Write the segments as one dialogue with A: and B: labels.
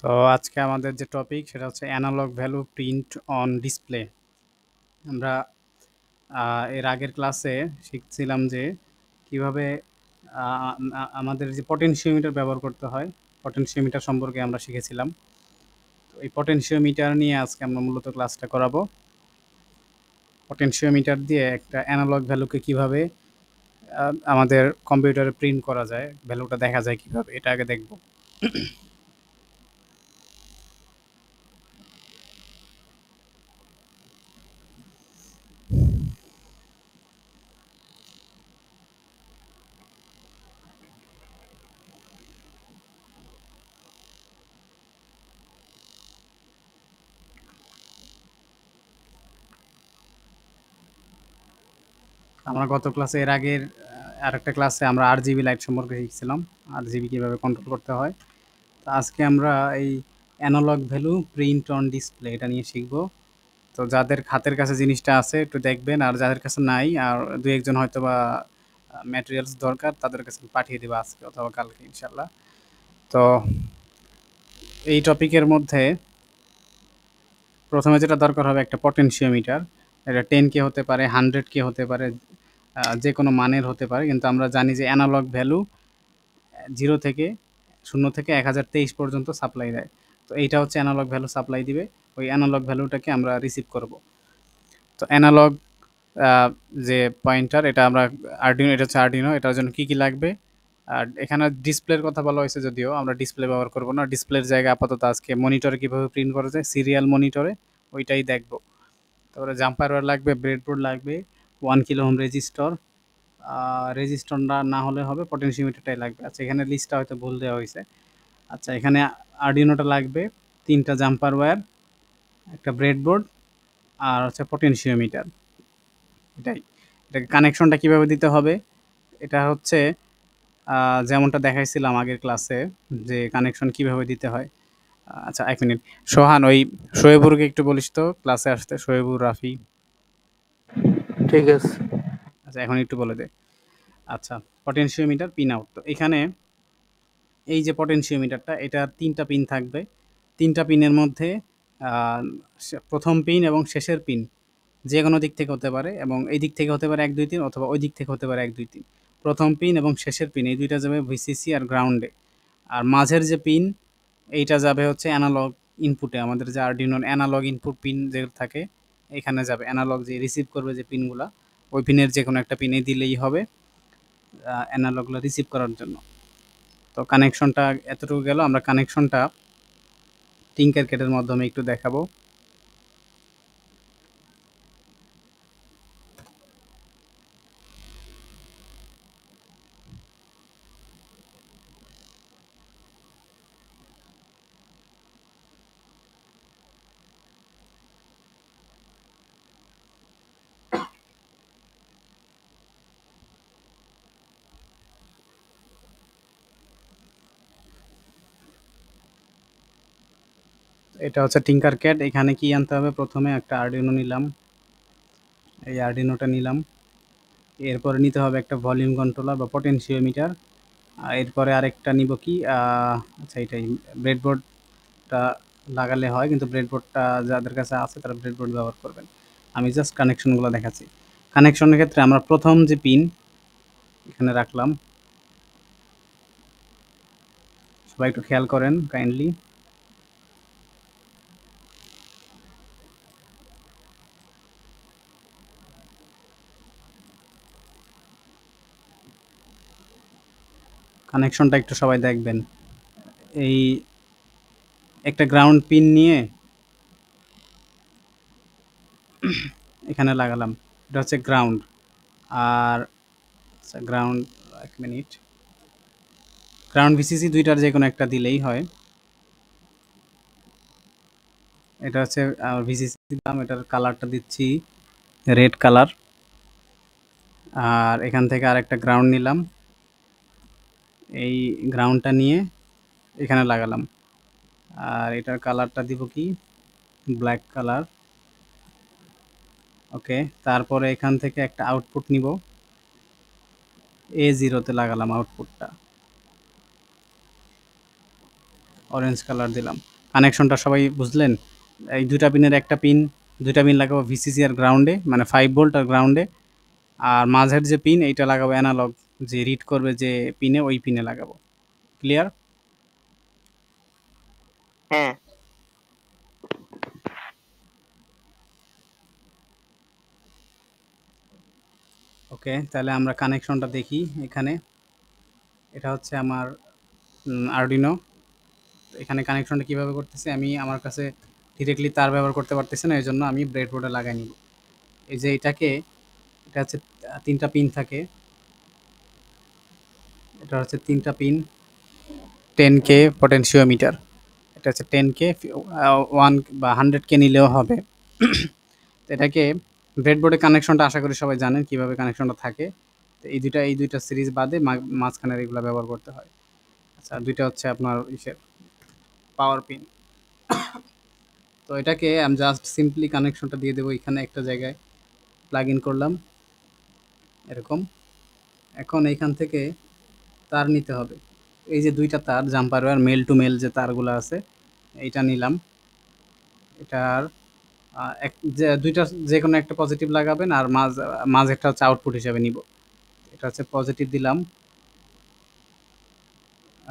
A: তো আজকে আমাদের যে টপিক সেটা হচ্ছে analog value print on display. আমরা এর আগের ক্লাসে শিখছিলাম যে কিভাবে আমাদের যে পটেনশিওমিটার ব্যবহার করতে হয়, পটেনশিওমিটার সম্পর্কে আমরা শিখেছিলাম। তো এই পটেনশিওমিটার নিয়ে আজকে আমরা মূলত ক্লাসটা করাবো। পটেনশিওমিটার দিয়ে একটা অ্যানালগ ভ্যালুকে কিভাবে আমাদের কম্পিউটারে প্রিন্ট করা যায়, ভ্যালুটা দেখা যায় কিভাবে, এটা আগে দেখব। আমরা গত ক্লাসে এর আগের আরেকটা ক্লাসে আমরা আরজিবি লাইট সম্পর্কে শিখছিলাম, আরজিবি কিভাবে কন্ট্রোল করতে হয়। তো আজকে আমরা এই analog value print on display এটা নিয়ে শিখব। তো যাদের হাতের কাছে জিনিসটা আছে একটু দেখবেন, আর যাদের কাছে নাই আর দু একজন হয়তো বা ম্যাটেরিয়ালস দরকার, তাদের কাছে পাঠিয়ে দেবো আজকে অথবা কালকে ইনশাল্লাহ। তো এই টপিকের মধ্যে প্রথমে যেটা দরকার হবে একটা পটেনশিওমিটার। এটা 10K হতে পারে, 100K হতে পারে, যে কোনো মানের হতে পারে, কিন্তু আমরা জানি যে অ্যানালগ ভ্যালু 0 থেকে 1023 পর্যন্ত সাপ্লাই দেয়। তো এইটা হচ্ছে অ্যানালগ ভ্যালু সাপ্লাই দিবে। ওই অ্যানালগ ভ্যালুটাকে আমরা রিসিভ করব। তো অ্যানালগ যে পয়েন্টার, এটা আমরা আর্ডিনো, এটা হচ্ছে আর্ডিনো, এটার জন্য কী কী লাগবে। আর এখানে ডিসপ্লের কথা বলা হয়েছে, যদিও আমরা ডিসপ্লে ব্যবহার করব না, ডিসপ্লের জায়গায় আপাতত আজকে মনিটরে কীভাবে প্রিন্ট করা যায় সিরিয়াল মনিটরে, ওইটাই দেখব। তারপরে জাম্পার ওয়্যার লাগবে, ব্রেডবোর্ড লাগবে, 1 কিলো ওহম রেজিস্টর, রেজিস্টর না হলে হবে, পটেনশিওমিটারটাই লাগবে। আচ্ছা, এখানে লিস্টটা হয়তো ভুল দেওয়া হয়েছে। আচ্ছা, এখানে আর্ডিনোটা লাগবে, 3টা জাম্পার ওয়্যার, একটা ব্রেডবোর্ড, আর হচ্ছে পটেনশিওমিটার। এটাই। এটাকে কানেকশনটা কিভাবে দিতে হবে, এটা হচ্ছে যেমনটা দেখাইছিলাম আগের ক্লাসে, যে কানেকশন কিভাবে দিতে হয়। আচ্ছা, 1 মিনিট। সোহান, ওই শোয়েবুরকে একটু বলিস তো ক্লাসে আসতে, শোয়েবুর, রাফি।
B: ঠিক আছে।
A: আচ্ছা, এখন একটু বলে দে। আচ্ছা, পটেনশিওমিটার পিন আউট। তো এখানে এই যে পটেনশিওমিটারটা, এটা 3টা পিন থাকবে। 3টা পিনের মধ্যে প্রথম পিন এবং শেষের পিন যে কোনো দিক থেকে হতে পারে, এবং এই দিক থেকে হতে পারে 1 2 3, অথবা ওই দিক থেকে হতে পারে 1 2 3। প্রথম পিন এবং শেষের পিন এই দুইটা যাবে ভিসিসি আর গ্রাউন্ডে। আর মাঝের যে পিন, এইটা যাবে হচ্ছে অ্যানালগ ইনপুটে। আমাদের যে আর্ডিনোর অ্যানালগ ইনপুট পিন যে থাকে, এখানে যাবে অ্যানালগ যে রিসিভ করবে যে পিনগুলা, ওই পিনের যে কোনো একটা পিনে দিলেই হবে অ্যানালগুলো রিসিভ করার জন্য। তো কানেকশনটা এতটুকু গেল। আমরা কানেকশনটা টিঙ্কার ক্যাটের মাধ্যমে একটু দেখাবো। এটা হচ্ছে টিঙ্কার ক্যাট। এখানে কি আনতে হবে, প্রথমে একটা আর্ডিনো নিলাম, এই আর্ডিনোটা নিলাম। এরপরে নিতে হবে একটা ভলিউম কন্ট্রোলার বা পটেনশিওমিটার। আর এরপরে আরেকটা নিব কি, আচ্ছা এটাই, ব্রেডবোর্ডটা লাগালে হয়, কিন্তু ব্রেডবোর্ডটা যাদের কাছে আছে তারা ব্রেডবোর্ড ব্যবহার করবেন। আমি জাস্ট কানেকশনগুলো দেখাচ্ছি। কানেকশনের ক্ষেত্রে আমরা প্রথম যে পিন এখানে রাখলাম, সবাই একটু খেয়াল করেন কাইন্ডলি। কানেকশনটা একটু সবাই দেখবেন। এই একটা গ্রাউন্ড পিন নিয়ে এখানে লাগালাম, এটা হচ্ছে গ্রাউন্ড। আর আচ্ছা, গ্রাউন্ড, 1 মিনিট, গ্রাউন্ড ভিসিসি দুইটার যে কোনো একটা দিলেই হয়। এটা হচ্ছে ভিসিসি দিলাম, এটার কালারটা দিচ্ছি রেড কালার। আর এখান থেকে আরেকটা গ্রাউন্ড নিলাম, এই গ্রাউন্ডটা নিয়ে এখানে লাগালাম। আর এটার কালারটা দিব কি, ব্ল্যাক কালার। ওকে, তারপরে এখান থেকে একটা আউটপুট নিব, A0-তে লাগালাম আউটপুটটা। অরেঞ্জ কালার দিলাম। কানেকশনটা সবাই বুঝলেন? এই ২ টা পিনের একটা পিন, ২ টা পিন লাগাবো ভিসিসি আর গ্রাউন্ডে, মানে 5 ভোল্ট আর গ্রাউন্ডে। আর মাঝের যে পিন এইটা লাগাবো অ্যানালগ, যে রিড করবে যে পিনে, ওই পিনে লাগাবো। ক্লিয়ার?
B: হ্যাঁ।
A: ওকে, তাহলে আমরা কানেকশনটা দেখি এখানে। এটা হচ্ছে আমার আরডিনো। এখানে কানেকশনটা কিভাবে করতেছি, আমি আমার কাছে ডিরেক্টলি তার ব্যবহার করতে পারতেছি না, এজন্য আমি ব্রেডবোর্ডে লাগাই নিব। এই যে এটাকে, এটা হচ্ছে ৩টা পিন থাকে। এটা হচ্ছে ৩টা পিন, 10K পটেনশিওমিটার। এটা হচ্ছে 10K, 1 বা 100K নিলেও হবে। তো এটাকে ব্রেডবোর্ডে কানেকশনটা আশা করি সবাই জানেন কিভাবে কানেকশনটা থাকে। তো এই দুইটা সিরিজ বাদে মাঝখানের এগুলো ব্যবহার করতে হয়। আচ্ছা, আর দুইটা হচ্ছে আপনার ইসের পাওয়ার পিন। তো এটাকে আমি জাস্ট সিম্পলি কানেকশনটা দিয়ে দেবো এখানে একটা জায়গায়, প্লাগ ইন করলাম এরকম। এখন এইখান থেকে তার নিতে হবে। এই যে ২টা তার jumper wire male to male যে তারগুলো আছে, এইটা নিলাম। এটার এক যে ২টা যেকোনো একটা পজিটিভ লাগাবেন, আর মাঝেরটা হচ্ছে আউটপুট হিসেবে নিব। এটা হচ্ছে পজিটিভ দিলাম,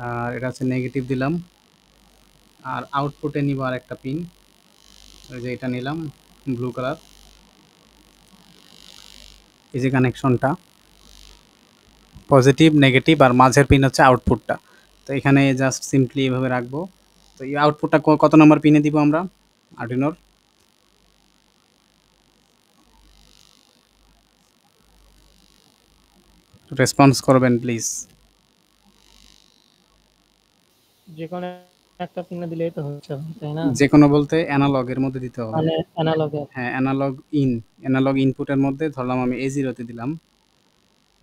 A: আর এটা হচ্ছে নেগেটিভ দিলাম। আর আউটপুটে নিব আরেকটা পিন, ওই যে এটা নিলাম ব্লু কালার। এই যে কানেকশনটা পজিটিভ, নেগেটিভ, আর মাঝের পিন হচ্ছে আউটপুটটা। তো এখানে জাস্ট সিম্পলি এভাবে রাখবো। তো এই আউটপুটটা কত নম্বর পিনে দিব আমরা আর্ডিনোর? রেসপন্স করবেন প্লিজ।
B: যে কোনো একটা পিনে দিলেই তো হচ্ছে ভাই, তাই না?
A: যে কোনো বলতে অ্যানালগ এর মধ্যে দিতে হবে।
B: মানে অ্যানালগের।
A: হ্যাঁ, অ্যানালগ ইনপুটের মধ্যে ধরলাম আমি A0 তে দিলাম,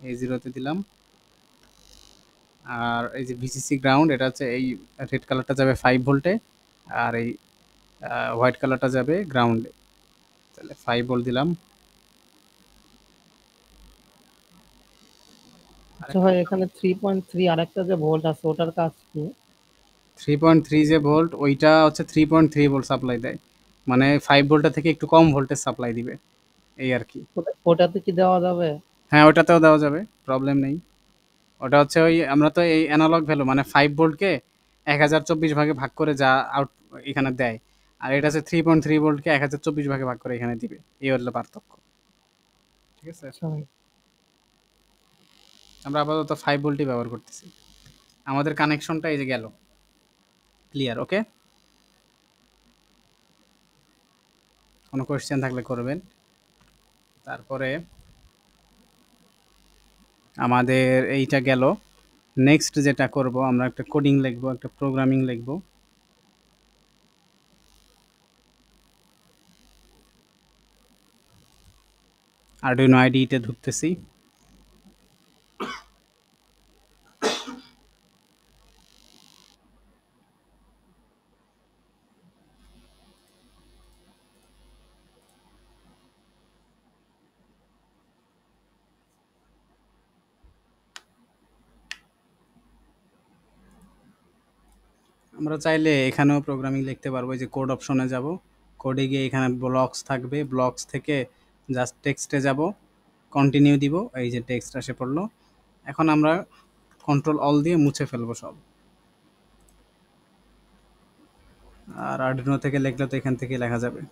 A: A0 তে দিলাম। আর এই যে ভিসিসি গ্রাউন্ড, এটা হচ্ছে এই রেড কালারটা যাবে 5 ভোল্টে, আর এই হোয়াইট কালারটা যাবে গ্রাউন্ডে। তাহলে 5 ভোল্ট দিলাম।
B: আচ্ছা ভাই, এখানে 3.3 আরেকটা যে ভোল্ট আছে ওটার কাজ কি?
A: 3.3 যে ভোল্ট, ওইটা হচ্ছে 3.3 ভোল্ট সাপ্লাই দেয়। মানে 5 ভোল্টের থেকে একটু কম ভোল্টেজ সাপ্লাই দিবে, এই আর কি।
B: ওটাতে কি দেওয়া যাবে?
A: হ্যাঁ, ওটাতেও দেওয়া যাবে, প্রবলেম নেই। ওটা হচ্ছে ওই আমরা তো এই অ্যানালগ ভ্যালু মানে 5 ভোল্টকে 1024 ভাগে ভাগ করে যা আউট এখানে দেয়। আর এটা হচ্ছে 3.3 ভোল্টকে 1024 ভাগে ভাগ করে এখানে দিবে। এই হলো পার্থক্য। ঠিক আছে?
B: আচ্ছা ভাই।
A: আমরা আপাতত 5 ভোল্টই ব্যবহার করতেছি। আমাদের কানেকশনটা এই যে গেল। ক্লিয়ার? ওকে? কোনো কোয়েশ্চেন থাকলে করবেন। তারপরে আমাদের এইটা গেল। নেক্সট যেটা করব, আমরা একটা কোডিং লিখব, একটা প্রোগ্রামিং লিখব। আরডুইনো আইডিইতে ঢুকতেছি। আমরা চাইলে এখানেও প্রোগ্রামিং লিখতে পারবো। এই যে কোড অপশনে যাব, কোডে গিয়ে এখানে ব্লকস থাকবে, ব্লকস থেকে জাস্ট টেক্সটে যাব, কন্টিনিউ দিব। এই যে টেক্সট এসে পড়লো। এখন আমরা কন্ট্রোল অল দিয়ে মুছে ফেলবো সব। আর আরডুইনো থেকে লিখলে তো এখান থেকে লেখা যাবে।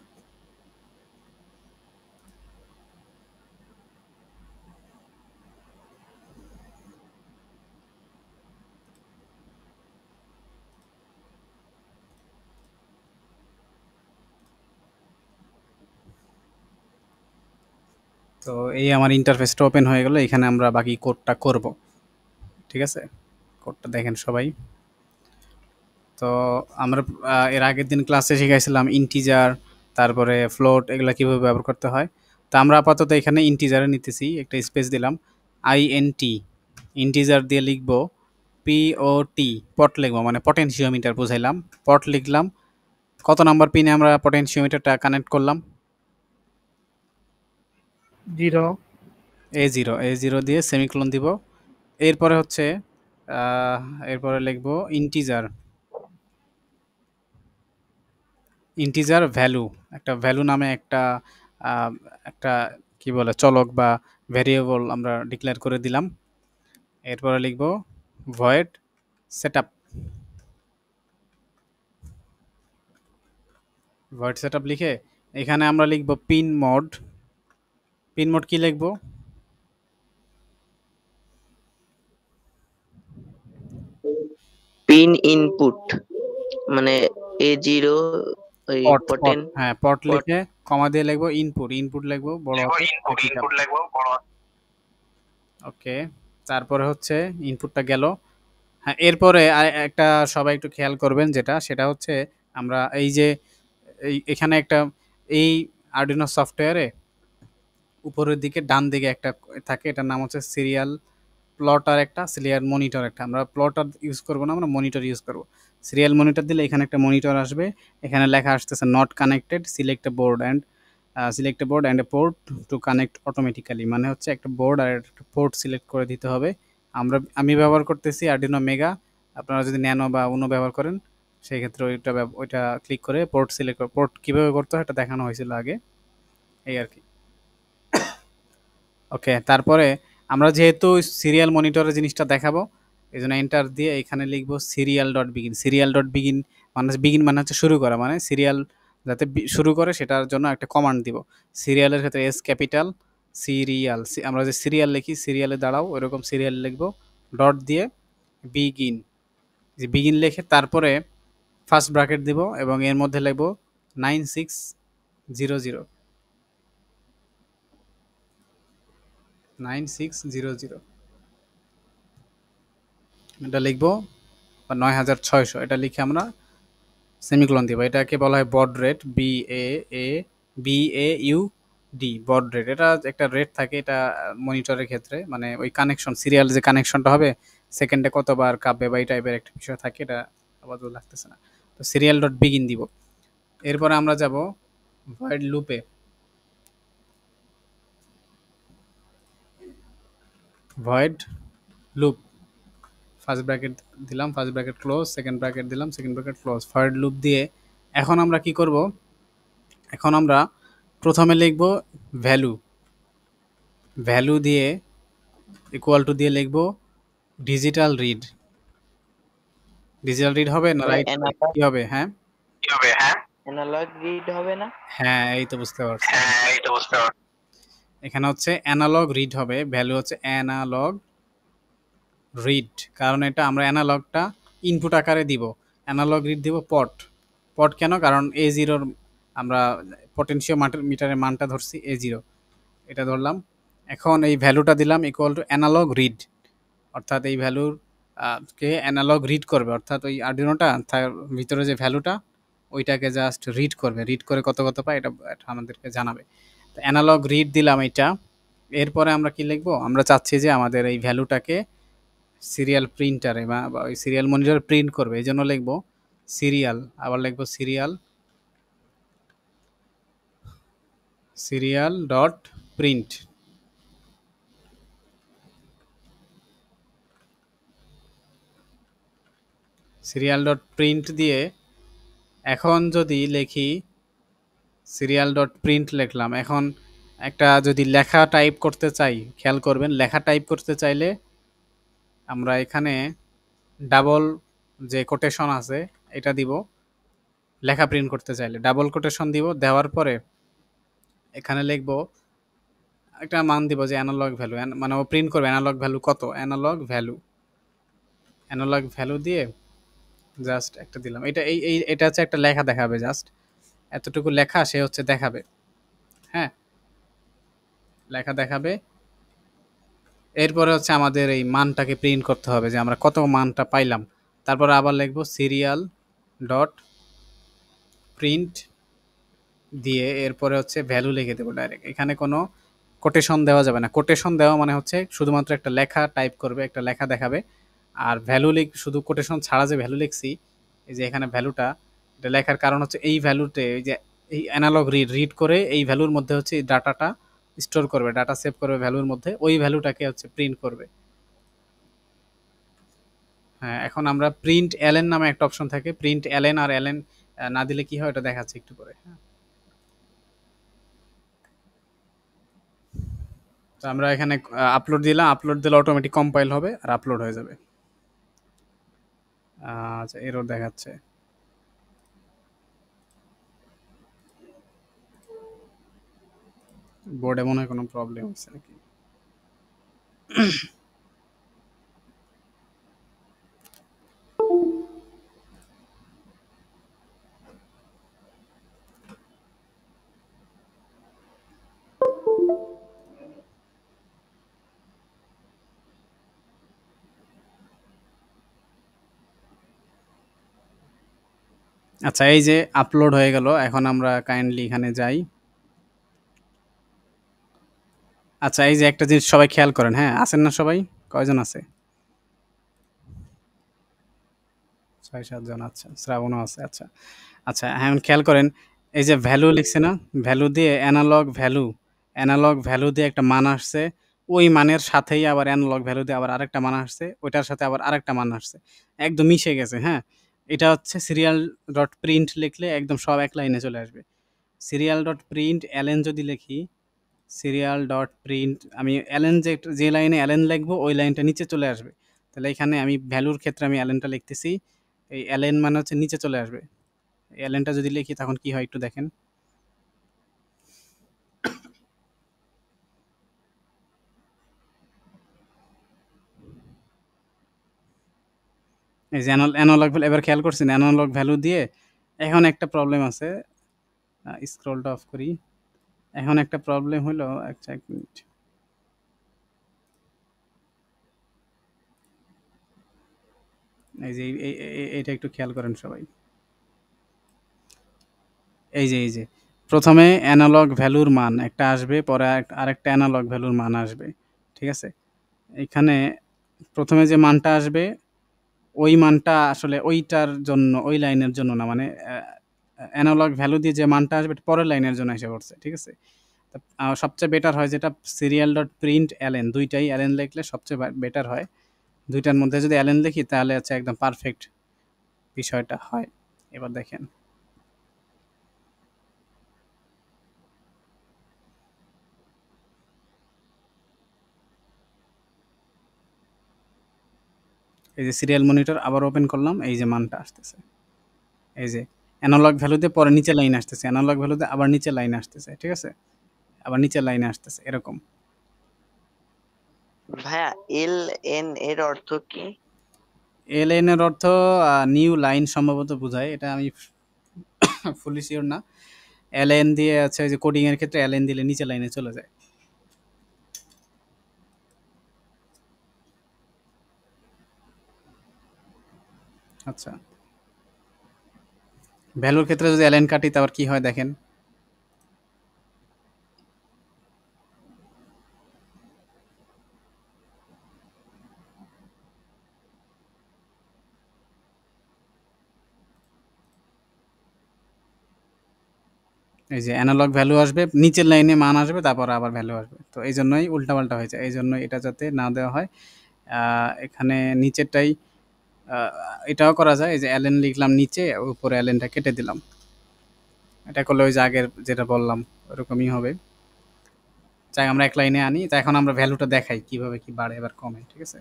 A: তো এই আমার ইন্টারফেসটা ওপেন হয়ে গেল। এখানে আমরা বাকি কোডটা করব। ঠিক আছে? কোডটা দেখেন সবাই। তো আমরা এর আগের দিন ক্লাসে শিখাইছিলাম ইন্টিজার, তারপরে ফ্লোট, এগুলা কিভাবে ব্যবহার করতে হয়। তো আমরা আপাতত এখানে ইন্টিজারে নিতেছি, একটা স্পেস দিলাম, আইএনটি, ইন্টিজার দিয়ে লিখব পিওটি, পট লিখবো মানে পটেনশিওমিটার বুঝাইলাম। পট লিখলাম। কত নাম্বার পিনে আমরা পটেনশিওমিটারটা কানেক্ট করলাম?
B: 0।
A: A0 দিয়ে সেমিকোলন দিব। এরপরে হচ্ছে এরপরে লিখব ইন্টিজার, ইন্টিজার ভ্যালু, একটা ভ্যালু নামে একটা আহ, একটা কি বলে চলক বা ভ্যারিয়েবল আমরা ডিক্লেয়ার করে দিলাম। এরপরে লিখব ভয়েড সেটআপ। ভয়েড সেটআপ লিখে এখানে আমরা লিখব পিন মোড। পিন মোড কি লিখব?
C: পিন ইনপুট মানে A0 ওই
A: পট পট
C: পটেন
A: হ্যাঁ, পট
C: পট
A: লিখে কমা দিয়ে লিখব ইনপুট। ইনপুট লিখব বড় হাতের ক্যাপিটাল। ওকে, তারপরে হচ্ছে ইনপুটটা গেল। হ্যাঁ, এরপরে আর একটা সবাই একটু খেয়াল করবেন, যেটা সেটা হচ্ছে আমরা এই যে এখানে একটা এই আরডুইনো সফটওয়্যারে উপরের দিকে ডান দিকে একটা থাকে, এটার নাম হচ্ছে সিরিয়াল প্লটার, একটা সিরিয়াল মনিটর একটা। আমরা প্লটার ইউজ করব না, আমরা মনিটর ইউজ করব। সিরিয়াল মনিটর দিলে এখানে একটা মনিটর আসবে, এখানে লেখা আসতেছে not connected, select A board and select A board and a port to connect automatically, মানে হচ্ছে একটা বোর্ড আর একটা পোর্ট সিলেক্ট করে দিতে হবে। আমি ব্যবহার করতেছি আরডুইনো মেগা। আপনারা যদি ন্যানো বা উনো ব্যবহার করেন সেই ক্ষেত্রে ওইটা ক্লিক করে পোর্ট সিলেক্ট করে, পোর্ট কীভাবে করতে হয় এটা দেখানো হয়েছিল আগে, এই আর কি। ওকে, তারপরে আমরা যেহেতু সিরিয়াল মনিটরের জিনিসটা দেখাবো, এই জন্য এন্টার দিয়ে এখানে লিখবো serial dot begin. Serial dot begin মানে বিগিন মানে হচ্ছে শুরু করা, মানে সিরিয়াল যাতে শুরু করে সেটার জন্য একটা কমান্ড দিব। সিরিয়ালের ক্ষেত্রে এস ক্যাপিটাল, সিরিয়াল, আমরা যে সিরিয়াল লিখি সিরিয়ালে দাঁড়াও ওইরকম সিরিয়াল লিখবো, ডট দিয়ে বিগিন, যে বিগিন লিখে তারপরে ফার্স্ট ব্র্যাকেট দিব এবং এর মধ্যে লিখবো 9600, 9600 এটা লিখবো, বা 9600 এটা লিখে আমরা সেমিকোলন দিব। এটাকে বলা হয় বড রেট, BAUD, বড রেট। এটা একটা রেট থাকে এটা মনিটরের ক্ষেত্রে, মানে ওই কানেকশন সিরিয়াল যে কানেকশনটা হবে সেকেন্ডে কতবার কাঁপবে বা এই টাইপের একটা বিষয় থাকে, এটা আপাতত লাগতেছে না। তো সিরিয়াল ডট বিগিন দিব। এরপরে আমরা যাব ভয়েড লুপে। ভয়েড লুপ, ফার্স্ট ব্র্যাকেট দিলাম, first bracket close, second bracket দিলাম, second bracket close, void loop দিয়ে এখন আমরা কি করব, এখন আমরা প্রথমে লিখব ভ্যালু। ভ্যালু দিয়ে ইকুয়াল টু দিয়ে লিখব ডিজিটাল রিড। ডিজিটাল রিড হবে না রাইট হবে, কি হবে? হ্যাঁ,
C: অ্যানালগ রিড হবে না?
A: হ্যাঁ এই তো বুঝতে পারছি। এখানে হচ্ছে অ্যানালগ রিড হবে, ভ্যালু হচ্ছে অ্যানালগ রিড, কারণ এটা আমরা অ্যানালগটা ইনপুট আকারে দিব। অ্যানালগ রিড দিব পট। পট কেন? কারণ A0 আমরা পটেনশিও মিটারের মানটা ধরছি A0, এটা ধরলাম। এখন এই ভ্যালুটা দিলাম ইকুয়াল টু অ্যানালগ রিড, অর্থাৎ এই ভ্যালুর কে অ্যানালগ রিড করবে, অর্থাৎ ওই আর্ডিনোটা তার ভিতরে যে ভ্যালুটা ওইটাকে জাস্ট রিড করবে, রিড করে কত কত পায় এটা এটা আমাদেরকে জানাবে। তো অ্যানালগ রিড দিলাম এটা। এরপরে আমরা কি লিখবো, আমরা চাচ্ছি যে আমাদের এই ভ্যালুটাকে সিরিয়াল প্রিন্টারে বা ওই সিরিয়াল মনিটর প্রিন্ট করবে, এই জন্য লিখবো সিরিয়াল, আবার লিখবো serial, serial dot print. Serial dot print দিয়ে এখন যদি লিখি সিরিয়াল ডট প্রিন্ট লিখলাম, এখন একটা যদি লেখা টাইপ করতে চাই, খেয়াল করবেন লেখা টাইপ করতে চাইলে আমরা এখানে ডাবল যে কোটেশন আছে এটা দিব। লেখা প্রিন্ট করতে চাইলে ডাবল কোটেশন দিব, দেওয়ার পরে এখানে লিখব একটা মান দিব যে অ্যানালগ ভ্যালু, মানে ও প্রিন্ট করবে অ্যানালগ ভ্যালু কত, অ্যানালগ ভ্যালু, অ্যানালগ ভ্যালু দিয়ে জাস্ট একটা দিলাম। এটা এটা হচ্ছে একটা লেখা দেখাবে, জাস্ট এতটুকু লেখা সে হচ্ছে দেখাবে। হ্যাঁ, লেখা দেখাবে। এরপরে হচ্ছে আমাদের এই মানটাকে প্রিন্ট করতে হবে যে আমরা কত মানটা পাইলাম। তারপরে আবার লিখব সিরিয়াল ডট প্রিন্ট দিয়ে এরপরে হচ্ছে ভ্যালু লিখে দেবো ডাইরেক্ট। এখানে কোনো কোটেশন দেওয়া যাবে না। কোটেশন দেওয়া মানে হচ্ছে শুধুমাত্র একটা লেখা টাইপ করবে, একটা লেখা দেখাবে। আর ভ্যালু শুধু কোটেশন ছাড়া যে ভ্যালু লিখছি, এই যে এখানে ভ্যালুটা, এটা লেখার কারণ হচ্ছে এই ভ্যালুতে এই যে এই অ্যানালগ রিড করে এই ভ্যালুর মধ্যে হচ্ছে এই ডাটাটা স্টোর করবে, ডাটা সেভ করবে ভ্যালুর মধ্যে, ওই ভ্যালুটাকে হচ্ছে প্রিন্ট করবে। হ্যাঁ, এখন আমরা প্রিন্ট এলএন নামে একটা অপশন থাকে, প্রিন্ট এলএন আর এলএন না দিলে কি হয় ওটা দেখাচ্ছে একটু পরে, হ্যাঁ। তো আমরা এখানে আপলোড দিলাম, আপলোড দিলে অটোমেটিক কম্পাইল হবে আর আপলোড হয়ে যাবে। আচ্ছা, এরর দেখাচ্ছে। বোর্ডে মনে হয় কোনো প্রবলেম হচ্ছে নাকি। আচ্ছা, এই যে আপলোড হয়ে গেল, এখন আমরা কাইন্ডলি এখানে যাই। আচ্ছা, এই যে একটা জিনিস সবাই খেয়াল করেন, হ্যাঁ, আছেন না সবাই? কয়জন আছে? ৬-৭ জন, আচ্ছা। শ্রাবণও আছে, আচ্ছা। আচ্ছা, হ্যাঁ, এখন খেয়াল করেন, এই যে ভ্যালু লিখছে না? ভ্যালু দিয়ে অ্যানালগ ভ্যালু দিয়ে একটা মান আসছে। ওই মানের সাথেই আবার অ্যানালগ ভ্যালু দিয়ে আবার আরেকটা মান আসছে। ওইটার সাথে আবার আরেকটা মান আসছে। একদম মিশে গেছে, হ্যাঁ? এটা হচ্ছে সিরিয়াল ডট প্রিন্ট লিখলে একদম সব এক লাইনে চলে আসবে। সিরিয়াল ডট প্রিন্ট এলএন যদি লিখি, সিরিয়াল ডট প্রিন্ট আমি এলএন যে লাইনে এলএন লিখবো ওই লাইনটা নিচে চলে আসবে। তাহলে এখানে আমি ভ্যালুর ক্ষেত্রে আমি এলএনটা লিখতেছি। এই এলএন মানে হচ্ছে নিচে চলে আসবে। এলএনটা যদি লিখি তখন কি হয় একটু দেখেন। এই যে অ্যানালগ ভ্যালু, এবার খেয়াল করছেন অ্যানালগ ভ্যালু দিয়ে এখন একটা প্রবলেম আছে। স্ক্রলটা অফ করি। এখন একটা প্রবলেম হলো, আচ্ছা ১ মিনিট। এই যে এইটা একটু খেয়াল করেন সবাই। এই যে ১ম এ অ্যানালগ ভ্যালুর মান একটা আসবে, পরে আরেকটা অ্যানালগ ভ্যালুর মান আসবে। ঠিক আছে? এখানে ১ম এ যে মানটা আসবে ওই মানটা আসলে ওইটার জন্য, ওই লাইনের জন্য না, মানে অ্যানালগ ভ্যালু দিয়ে যে মানটা আসবে এটা পরের লাইনের জন্য এসে পড়ছে। ঠিক আছে? তো সবচেয়ে বেটার হয় যেটা সিরিয়াল ডট প্রিন্ট এলএন, ২ টাই এলএন লিখলে সবচেয়ে বেটার হয়। ২ টার মধ্যে যদি এলএন লিখি তাহলে হচ্ছে একদম পারফেক্ট বিষয়টা হয়। এবার দেখেন। এই যে সিরিয়াল মনিটর আবার ওপেন করলাম, এই যে মানটা আসতেছে। এই যে অ্যানালগ ভ্যালু দিয়ে পরে নিচের লাইন আসতেছে, অ্যানালগ ভ্যালু দিয়ে আবার নিচের লাইন আসতেছে। ঠিক আছে? আবার নিচের লাইনে আসতেছে এরকম।
C: ভাইয়া এল এন এর অর্থ কি?
A: এলএন এর অর্থ নিউ লাইন সম্ভবত বোঝায়। এটা আমি ফুলি সিওর না। এলএন দিয়ে আছে যে কোডিং এর ক্ষেত্রে এলএন দিলে নিচের লাইনে চলে যায়। আচ্ছা। ভ্যালুর ক্ষেত্রে যদি এলএন কাটি তারপর কি হয় দেখেন। এই যে অ্যানালগ ভ্যালু আসবে, নিচের লাইনে মান আসবে, তারপর আবার ভ্যালু আসবে। তো এইজন্যই উল্টাপাল্টা হয়েছে। এইজন্য এটা যাতে না দেওয়া হয়, এখানে নিচেরটাই আ এটাও করা যায়। এই যে এলএন লিখলাম নিচে, উপরে এলএনটা কেটে দিলাম। এটা করলে ওই যে আগের যেটা বললাম ওরকমই হবে। যাক, আমরা এক লাইনে আনি। তো এখন আমরা ভ্যালুটা দেখাই কিভাবে কি বাড়ে এবার কমে। ঠিক আছে?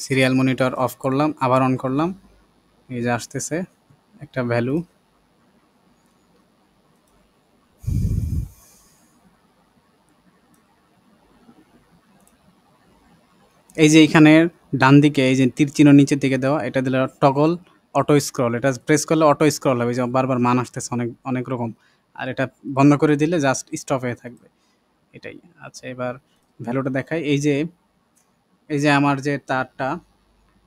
A: সিরিয়াল মনিটর অফ করলাম, আবার অন করলাম। এই যে আসতেছে একটা ভ্যালু। এই যে এইখানের ডান দিকে এই যে তীর চিহ্ন নিচের দিকে দেওয়া, এটা দিলে টগল অটো স্ক্রল, এটা প্রেস করলে অটো স্ক্রল হবে, যে বারবার মান আসতেছে অনেক অনেক রকম। আর এটা বন্ধ করে দিলে জাস্ট স্টপ হয়ে থাকবে। এটাই। আচ্ছা, এবার ভ্যালুটা দেখাই। এই যে আমার যে তারটা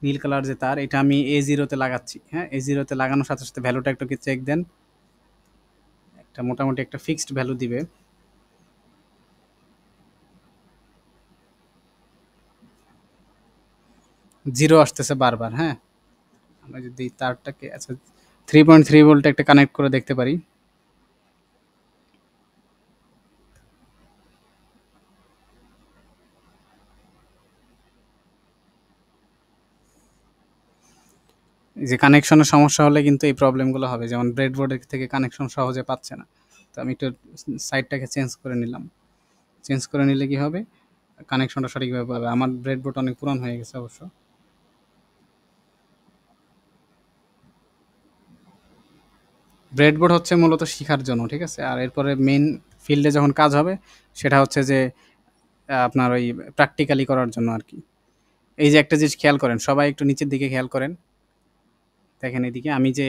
A: নীল কালার যে তার, এটা আমি A0 তে লাগাচ্ছি। হ্যাঁ, A0 তে লাগানোর সাথে সাথে ভ্যালুটা একটু কি চেক দেন। একটা মোটামুটি একটা ফিক্সড ভ্যালু দিবে। 0 আসতেছে বারবার, হ্যাঁ। আমরা যদি তারটাকে আচ্ছা 3.3 ভোল্ট একটা কানেক্ট করে দেখতে পারি। এই যে কানেকশনের সমস্যা হলে কিন্তু এই প্রবলেমগুলো হবে, যেমন ব্রেডবোর্ডের থেকে কানেকশন সহজে পাচ্ছে না। তো আমি একটু সাইডটাকে চেঞ্জ করে নিলাম, চেঞ্জ করে নিলে কি হবে, কানেকশনটা সঠিকভাবে পাবে। আমার ব্রেডবোর্ড অনেক পুরান হয়ে গেছে অবশ্য। ব্রেডবোর্ড হচ্ছে মূলত শিখার জন্য, ঠিক আছে। আর এরপরে মেইন ফিল্ডে যখন কাজ হবে সেটা হচ্ছে যে আপনার ওই প্র্যাকটিক্যালি করার জন্য আর কি। এই যে একটা জিনিস খেয়াল করেন, সবাই একটু নিচের দিকে খেয়াল করেন, দেখেন এদিকে আমি যে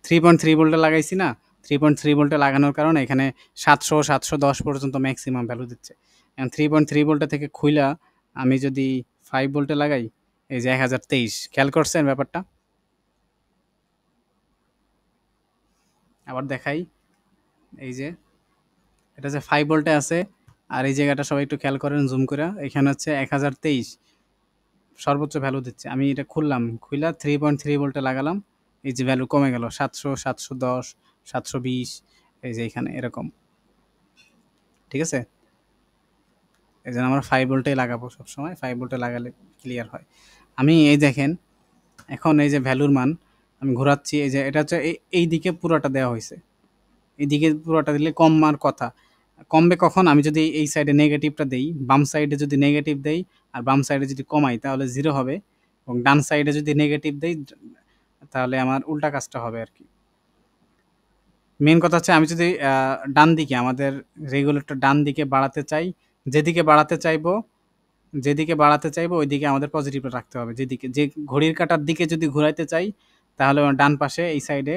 A: 3.3 ভোল্টে লাগাইছি না, 3.3 ভোল্টে লাগানোর কারণে এখানে 700-710 পর্যন্ত ম্যাক্সিমাম ভ্যালু দিচ্ছে। এখন 3.3 ভোল্টে থেকে খুইলা আমি যদি 5 ভোল্টে লাগাই, এই যে 1023, খেয়াল করছেন ব্যাপারটা? আবার দেখাই, এই যে এটা যে 5 ভোল্টে আছে, আর এই জায়গাটা সবাই একটু খেয়াল করেন জুম করে, এখানে হচ্ছে 1023 সর্বোচ্চ ভ্যালু দিচ্ছে। আমি এটা খুললাম, খুইলা 3.3 ভোল্টে লাগালাম, এই যে ভ্যালু কমে গেল 700, 710, 720, এই যে এখানে এরকম, ঠিক আছে। এই জন্য আমরা 5 ভোল্টেই লাগাবো সবসময়, 5 ভোল্টে লাগালে ক্লিয়ার হয়। আমি এই দেখেন এখন এই যে ভ্যালুর মান আমি ঘোরাচ্ছি, এই যে এটা হচ্ছে এই দিকে পুরোটা দেওয়া হয়েছে, এইদিকে পুরোটা দিলে কমার কথা। কমবে কখন, আমি যদি এই সাইডে নেগেটিভটা দেই, বাম সাইডে যদি নেগেটিভ দেই আর বাম সাইডে যদি কমাই তাহলে 0 হবে, এবং ডান সাইডে যদি নেগেটিভ দেই তাহলে আমার উল্টা কাজটা হবে আর কি। মেন কথা হচ্ছে আমি যদি ডান দিকে আমাদের রেগুলেটর ডান দিকে বাড়াতে চাই, যেদিকে বাড়াতে চাইবো যেদিকে বাড়াতে চাইবো ওইদিকে আমাদের পজিটিভটা রাখতে হবে। যেদিকে যে ঘড়ির কাঁটার দিকে যদি ঘোরাইতে চাই তাহলে আমার ডান পাশে এই সাইডে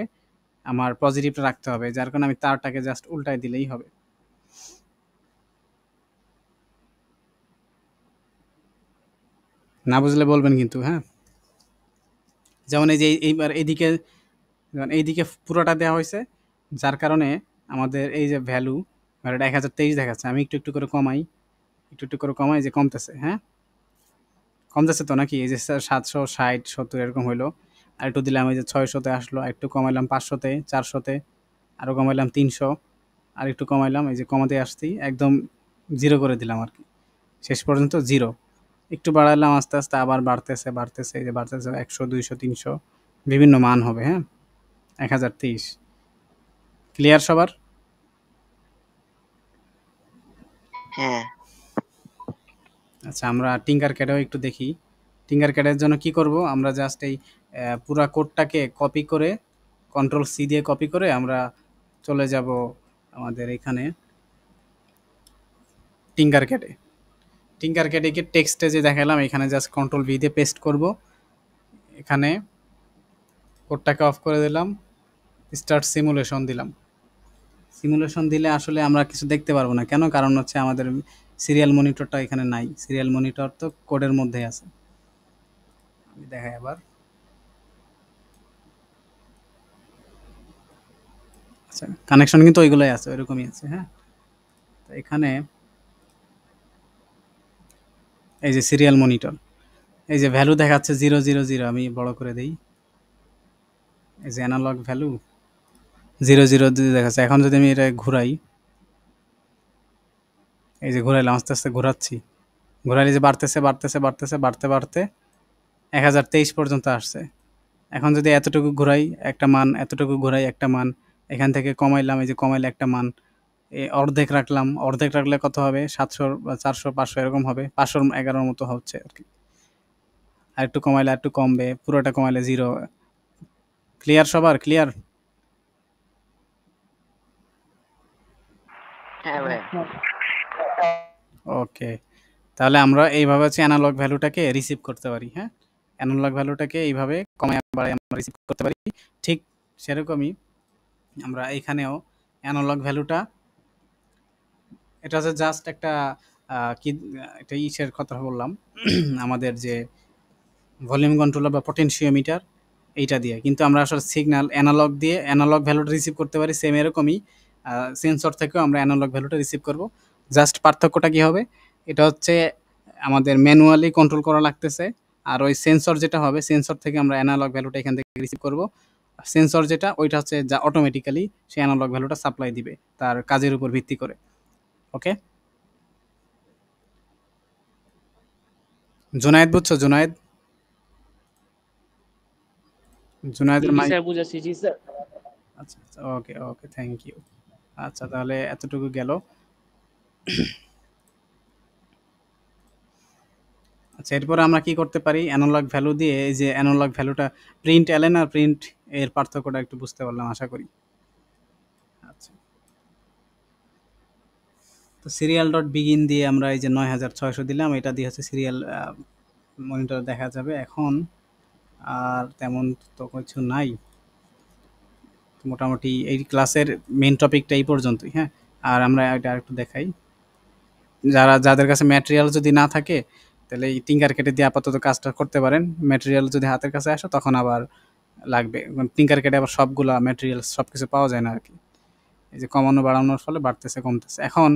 A: আমার পজিটিভটা রাখতে হবে, যার কারণে আমি তারটাকে জাস্ট উল্টায় দিলেই হবে। না বুঝলে বলবেন কিন্তু, হ্যাঁ। যেমন এই যে এইবার এইদিকে, যেমন এইদিকে পুরোটা দেওয়া হয়েছে, যার কারণে আমাদের এই যে ভ্যালু, ভ্যালুটা 1023 দেখাচ্ছে। আমি একটু একটু করে কমাই, একটু একটু করে কমাই, যে কমতেছে, হ্যাঁ কমতেছে তো নাকি, এই যে 760-70 এরকম হইলো, আর একটু দিলাম এই যে 600-তে আসলো, আর একটু কমাইলাম 500-তে, 400-তে, আরও কমাইলাম 300, আর একটু কমাইলাম, এই যে কমাতে আসছি একদম 0 করে দিলাম আর কি, শেষ পর্যন্ত 0। একটু বাড়ালাম, আস্তে আস্তে আবার বাড়তেছে বাড়তেছে, এই যে বাড়তেছে 100, 200, 300, বিভিন্ন মান হবে, হ্যাঁ। 1023 ক্লিয়ার সবার?
C: হ্যাঁ,
A: আচ্ছা, আমরা টিঙ্কার ক্যাডেও একটু দেখি। টিঙ্কার ক্যাডের জন্য কি করব, আমরা জাস্ট এই পুরা কোডটাকে কপি করে কন্ট্রোল সি দিয়ে কপি করে আমরা চলে যাব আমাদের এখানে টিঙ্কার ক্যাডে। টিঙ্কার ক্যাডে গিয়ে টেক্সটে যে দেখালাম এখানে জাস্ট কন্ট্রোল ভি দিয়ে পেস্ট করব, এখানে কোডটাকে অফ করে দিলাম, স্টার্ট সিমুলেশন দিলাম। সিমুলেশন দিলে আসলে আমরা কিছু দেখতে পারবো না, কেন, কারণ হচ্ছে আমাদের সিরিয়াল মনিটরটা এখানে নাই, সিরিয়াল মনিটর তো কোডের মধ্যেই আছে। আমি দেখাই আবার, আচ্ছা কানেকশন কিন্তু ওইগুলোই আছে, ওইরকমই আছে, হ্যাঁ। তো এখানে এই যে সিরিয়াল মনিটর, এই যে ভ্যালু দেখাচ্ছে 000, আমি বড় করে দেই, এই যে অ্যানালগ ভ্যালু 00 দেখাচ্ছে। এখন যদি আমি এটা ঘুরাই, এই যে ঘুরাইলাম, আস্তে আস্তে ঘোরাচ্ছি, ঘোরাইলে যে বাড়তেছে বাড়তেছে বাড়তেছে, বাড়তে বাড়তে 1023 পর্যন্ত আসছে। এখন যদি এতটুকু ঘুরাই একটা মান, এতটুকু ঘুরাই একটা মান, এখান থেকে কমাইলাম, এই যে কমাইলে একটা মান, অর্ধেক রাখলাম, অর্ধেক রাখলে কত হবে, 700 বা 400, 500 এরকম হবে, 511 মতো হচ্ছে আর কি। আর একটু কমাইলে আর একটু কমবে, পুরোটা কমাইলে 0। ক্লিয়ার সবার, ক্লিয়ার?
C: হ্যাঁ ভাই।
A: ওকে, তাহলে আমরা এইভাবে হচ্ছে অ্যানালগ ভ্যালুটাকে রিসিভ করতে পারি, হ্যাঁ। অ্যানালগ ভ্যালুটাকে এইভাবে কমায় বাড়ায় আমরা রিসিভ করতে পারি। ঠিক সেরকমই আমরা এখানেও অ্যানালগ ভ্যালুটা, এটা হচ্ছে জাস্ট একটা কি একটা ইসের কথা বললাম আমাদের যে ভলিউম কন্ট্রোলার বা পটেনশিওমিটার, এইটা দিয়ে কিন্তু আমরা আসলে সিগন্যাল অ্যানালগ দিয়ে অ্যানালগ ভ্যালুটা রিসিভ করতে পারি। সেম এরকমই সেন্সর থেকেও আমরা অ্যানালগ ভ্যালুটা রিসিভ করব। জাস্ট পার্থক্যটা কী হবে, এটা হচ্ছে আমাদের ম্যানুয়ালি কন্ট্রোল করা লাগতেছে, আর ওই সেন্সর যেটা হবে, সেন্সর থেকে আমরা অ্যানালগ ভ্যালুটা এখান থেকে রিসিভ করব। সেন্সর যেটা, ওইটা হচ্ছে যা অটোমেটিক্যালি সেই অ্যানালগ ভ্যালুটা সাপ্লাই দিবে তার কাজের উপর ভিত্তি করে। ওকে, জুনায়েদ বুঝছো? জুনায়েদ, জুনায়েদের
B: জি
A: মাইক।
B: স্যার বুঝাচ্ছি, জি স্যার।
A: আচ্ছা আচ্ছা, ওকে ওকে, থ্যাংক ইউ। আচ্ছা, তাহলে এতটুকু গেল। আচ্ছা, এরপরে আমরা কি করতে পারি, অ্যানালগ ভ্যালু দিয়ে এই যে অ্যানালগ ভ্যালুটা প্রিন্ট এলএন আর প্রিন্ট এর পার্থক্যটা একটু বুঝতে পারলাম আশা করি। আচ্ছা, তো সিরিয়াল ডট বিগিন দিয়ে আমরা এই যে 9600 দিলাম, এটা দিয়ে হচ্ছে সিরিয়াল মনিটর দেখা যাবে। এখন আর তেমন তো কিছু নাই, মোটামুটি এই ক্লাসের মেন টপিকটা এই পর্যন্তই। হ্যাঁ, আর আমরা এটা একটু দেখাই, যাদের কাছে ম্যাটেরিয়াল যদি না থাকে তাহলে এই টিঙ্কার কেটে দিয়ে আপাতত কাজটা করতে পারেন। ম্যাটেরিয়াল যদি হাতের কাছে আসে তখন আবার লাগবে, টিঙ্কার কেটে আবার সবগুলা ম্যাটেরিয়াল সব কিছু পাওয়া যায় না আর কি। এই যে কমানো বাড়ানোর ফলে বাড়তেছে কমতেছে। এখন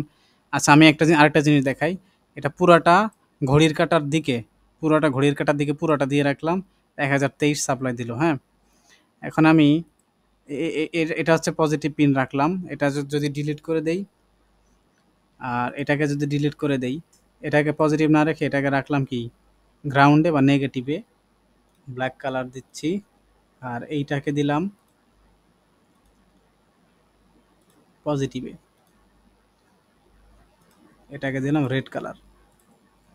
A: আচ্ছা, আমি আরেকটা জিনিস দেখাই। এটা পুরাটা ঘড়ির কাঁটার দিকে, পুরাটা দিয়ে রাখলাম, 1023 সাপ্লাই দিল। হ্যাঁ, এখন আমি এটা হচ্ছে পজিটিভ পিন রাখলাম। এটা যদি ডিলিট করে দেই, আর এটাকে যদি ডিলিট করে দেই, এটাকে পজিটিভ না রেখে এটাকে রাখলাম কি গ্রাউন্ডে বা নেগেটিভে, ব্ল্যাক কালার দিচ্ছি। আর এইটাকে দিলাম পজিটিভে, এটাকে দিলাম রেড কালার।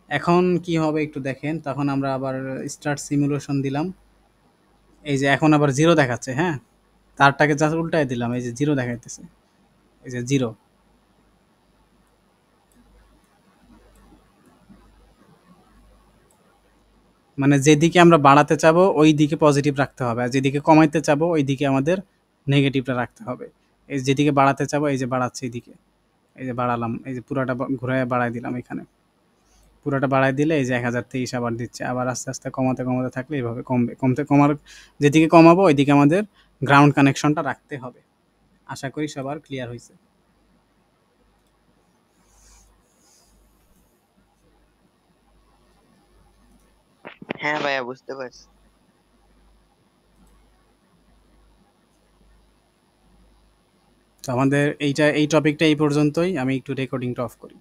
A: এখন কি হবে একটু দেখেন, তখন আমরা আবার স্টার্ট সিমুলেশন দিলাম। এই যে এখন আবার জিরো দেখাচ্ছে। হ্যাঁ, তারটাকে জাস্ট উল্টায় দিলাম, এই যে জিরো দেখাইতেছে, এই যে জিরো। মানে যেদিকে আমরা বাড়াতে চাবো ওই দিকে পজিটিভ রাখতে হবে, আর যেদিকে কমাইতে চাবো ওই দিকে আমাদের নেগেটিভটা রাখতে হবে। এই যেদিকে বাড়াতে চাবো এই যে বাড়াচ্ছে এইদিকে, এই যে বাড়ালাম, এই যে পুরাটা ঘুরে বাড়াই দিলাম এখানে। পুরাটা বাড়াই দিলে এই যে 1023 আবার দিচ্ছে। আবার আস্তে আস্তে কমাতে কমাতে থাকলে এইভাবে কমবে। কমার যেদিকে কমাবো ওইদিকে আমাদের গ্রাউন্ড কানেকশনটা রাখতে হবে। আশা করি সবার ক্লিয়ার হয়েছে।
C: হ্যাঁ ভাইয়া, বুঝতে পারছি।
A: তো আমাদের এই টপিকটা এই পর্যন্তই। আমি একটু রেকর্ডিংটা অফ করি।